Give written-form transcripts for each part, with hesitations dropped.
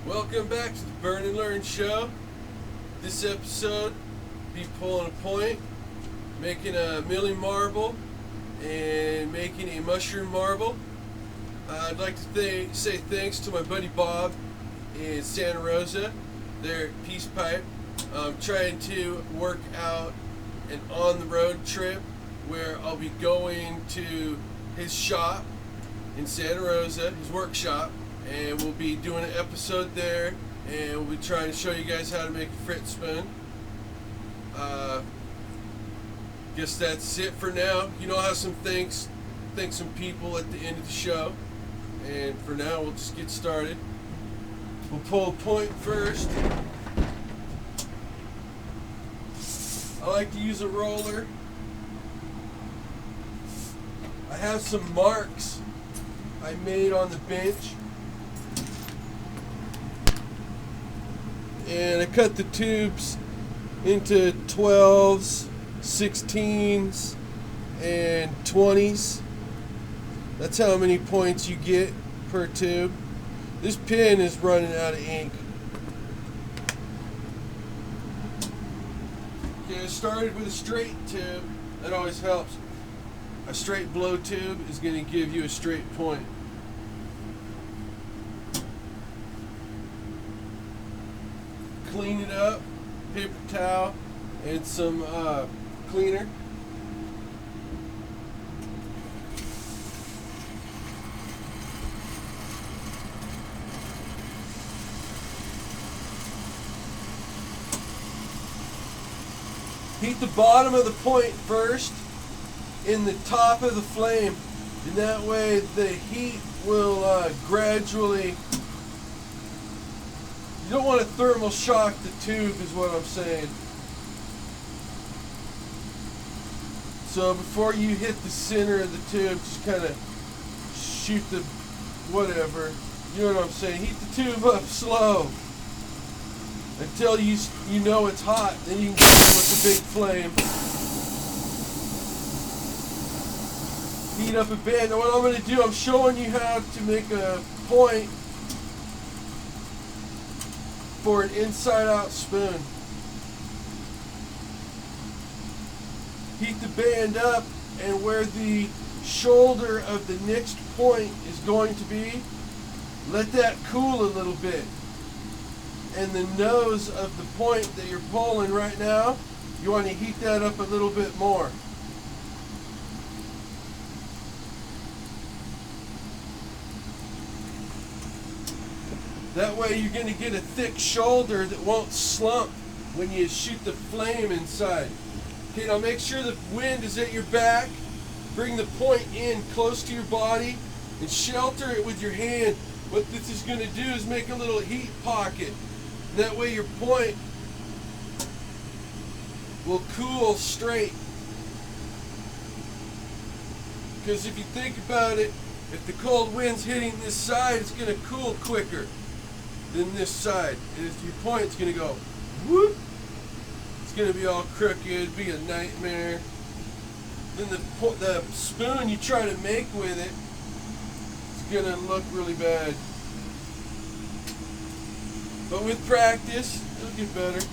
Welcome back to the Burn and Learn Show. This episode, be pulling a point, making a milli marble, and making a mushroom marble. I'd like to say thanks to my buddy Bob in Santa Rosa, their Peace Pipe. I'm trying to work out an on-the-road trip where I'll be going to his shop in Santa Rosa, his workshop, and we'll be doing an episode there, and we'll be trying to show you guys how to make a Frit spoon. Guess that's it for now. You know, I'll have some thank some people at the end of the show, and for now we'll just get started. We'll pull a point first. I like to use a roller. I have some marks I made on the bench, and I cut the tubes into 12s, 16s, and 20s. That's how many points you get per tube. This pen is running out of ink. Okay, I started with a straight tube. That always helps. A straight blow tube is going to give you a straight point. Clean it up, paper towel, and some cleaner. Heat the bottom of the point first in the top of the flame, and that way the heat will gradually. You don't want to thermal shock the tube, is what I'm saying. So before you hit the center of the tube, just kind of shoot the whatever. You know what I'm saying? Heat the tube up slow until you know it's hot. Then you can go in with the big flame. Heat up a bit. Now what I'm going to do, I'm showing you how to make a point for an inside-out spoon. Heat the band up, and where the shoulder of the next point is going to be, let that cool a little bit. And the nose of the point that you're pulling right now, you want to heat that up a little bit more. That way you're going to get a thick shoulder that won't slump when you shoot the flame inside. Okay, now make sure the wind is at your back. Bring the point in close to your body and shelter it with your hand. What this is going to do is make a little heat pocket. And that way your point will cool straight. Because if you think about it, if the cold wind's hitting this side, it's going to cool quicker than this side. And if your point's going to go whoop, it's going to be all crooked, it'd be a nightmare. Then the spoon you try to make with it, it's going to look really bad. But with practice, it'll get better.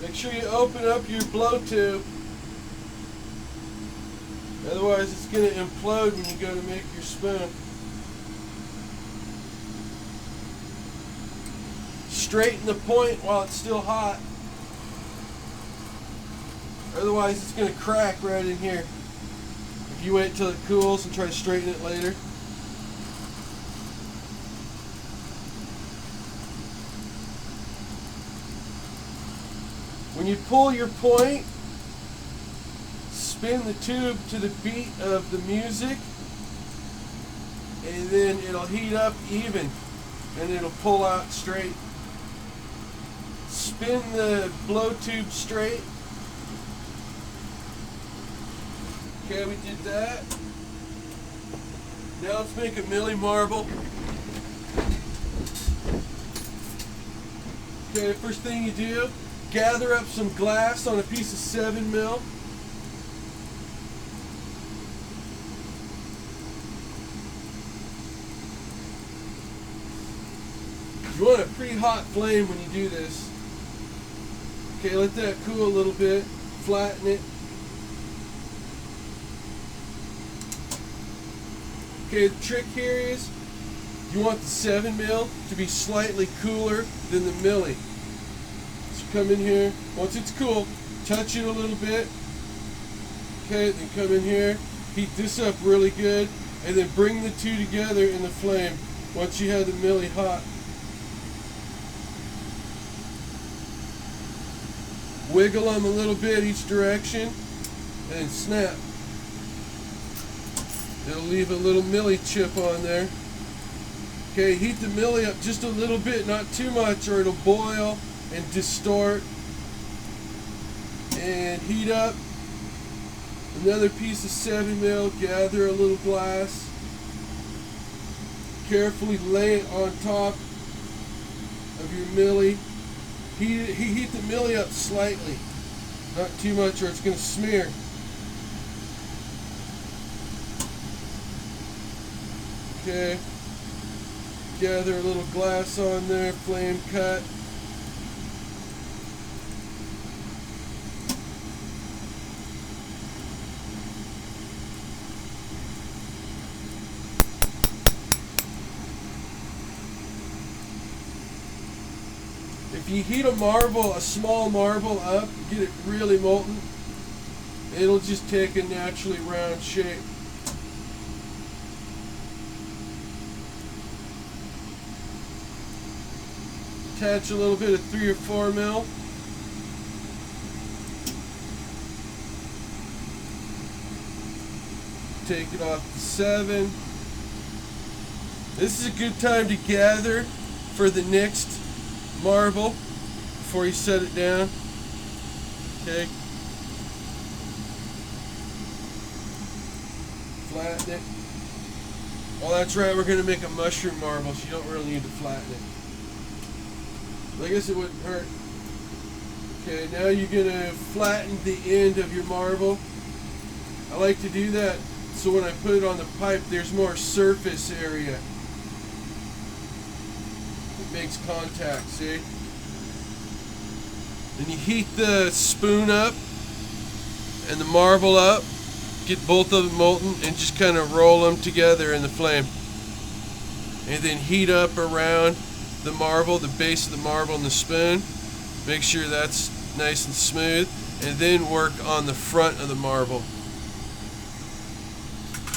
Make sure you open up your blow tube. Otherwise it's going to implode when you go to make your spoon. Straighten the point while it's still hot. Otherwise it's going to crack right in here if you wait till it cools and try to straighten it later. When you pull your point, spin the tube to the beat of the music, and then it'll heat up even and it'll pull out straight. Spin the blow tube straight. Okay, we did that. Now let's make a milli marble. Okay, first thing you do, gather up some glass on a piece of 7 mil. You want a pretty hot flame when you do this. Okay, let that cool a little bit. Flatten it. Okay, the trick here is you want the 7 mil to be slightly cooler than the milli. So come in here. Once it's cool, touch it a little bit. Okay, then come in here. Heat this up really good. And then bring the two together in the flame once you have the milli hot. Wiggle them a little bit each direction and snap. It'll leave a little milli chip on there. Okay, heat the milli up just a little bit, not too much, or it'll boil and distort. And heat up another piece of 7 mil, gather a little glass. Carefully lay it on top of your milli. Heat the milli up slightly, not too much or it's going to smear. Okay, gather a little glass on there, flame cut. If you heat a small marble up, get it really molten, it'll just take a naturally round shape. Attach a little bit of 3 or 4 mil. Take it off the 7. This is a good time to gather for the next marble before you set it down. Okay. Flatten it. Oh, that's right, we're going to make a mushroom marble, so you don't really need to flatten it. I guess it wouldn't hurt. Okay, now you're going to flatten the end of your marble. I like to do that so when I put it on the pipe, there's more surface area. Makes contact, see? Then you heat the spoon up and the marble up, get both of them molten, and just kind of roll them together in the flame. And then heat up around the marble, the base of the marble and the spoon. Make sure that's nice and smooth, and then work on the front of the marble.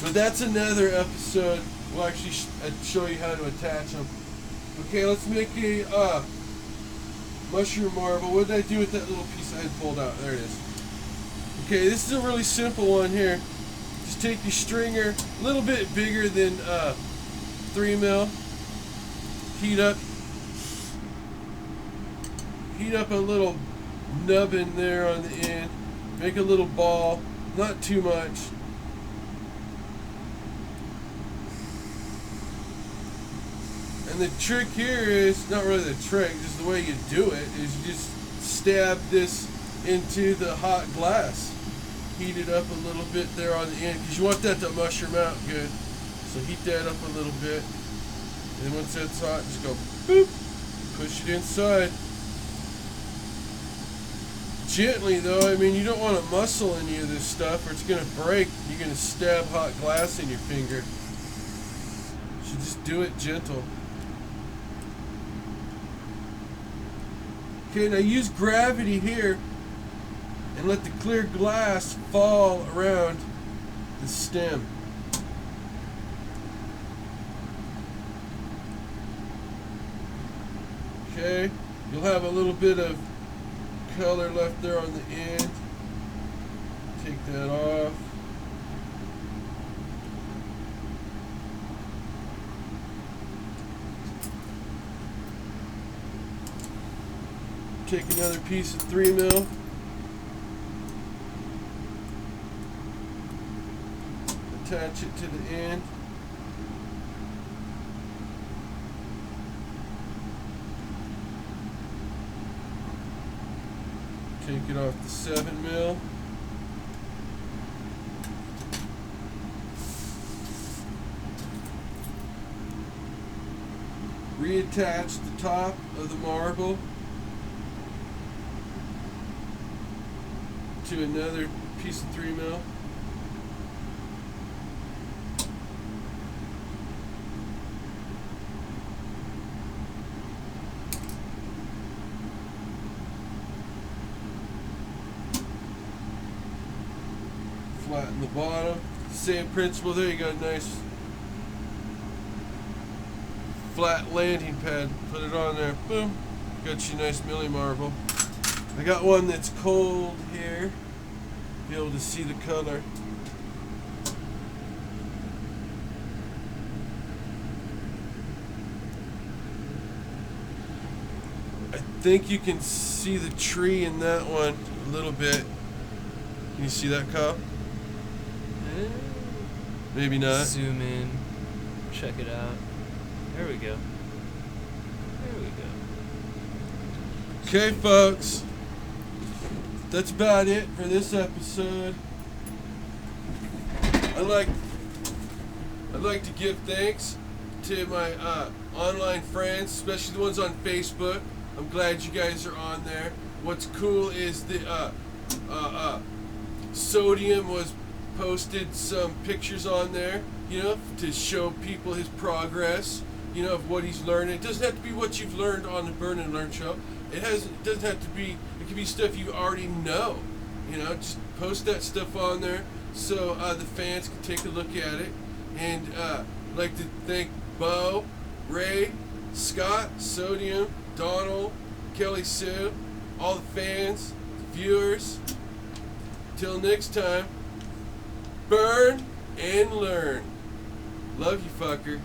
But that's another episode. We'll actually show you how to attach them. Okay, let's make a mushroom marble. What did I do with that little piece I had pulled out? There it is. Okay, this is a really simple one here. Just take your stringer, a little bit bigger than 3 mil. Heat up a little nubbin there on the end. Make a little ball, not too much. And the trick here is, not really the trick, just the way you do it, is you just stab this into the hot glass. Heat it up a little bit there on the end, because you want that to mushroom out good. So heat that up a little bit. And then once that's hot, just go boop, push it inside. Gently though, I mean you don't want to muscle any of this stuff or it's going to break. You're going to stab hot glass in your finger. So just do it gentle. Okay, now use gravity here and let the clear glass fall around the stem. Okay, you'll have a little bit of color left there on the end. Take that off. Take another piece of 3 mil. Attach it to the end. Take it off the 7 mil. reattach the top of the marble to another piece of 3mm. Flatten the bottom. Same principle there. You got a nice flat landing pad. Put it on there. Boom. Got you a nice milli marble. I got one that's cold here. Be able to see the color. I think you can see the tree in that one a little bit. Can you see that, Kyle? Maybe not. Zoom in. Check it out. There we go. There we go. Okay, folks. That's about it for this episode. I'd like to give thanks to my online friends, especially the ones on Facebook. I'm glad you guys are on there. What's cool is the Sodium was posted some pictures on there, you know, to show people his progress, you know, of what he's learning. It doesn't have to be what you've learned on the Burn and Learn show. It doesn't have to be. It can be stuff you already know. You know, just post that stuff on there so the fans can take a look at it. And I'd like to thank Bo, Ray, Scott, Sodium, Donald, Kelly Sue, all the fans, the viewers. Till next time, burn and learn. Love you, fucker.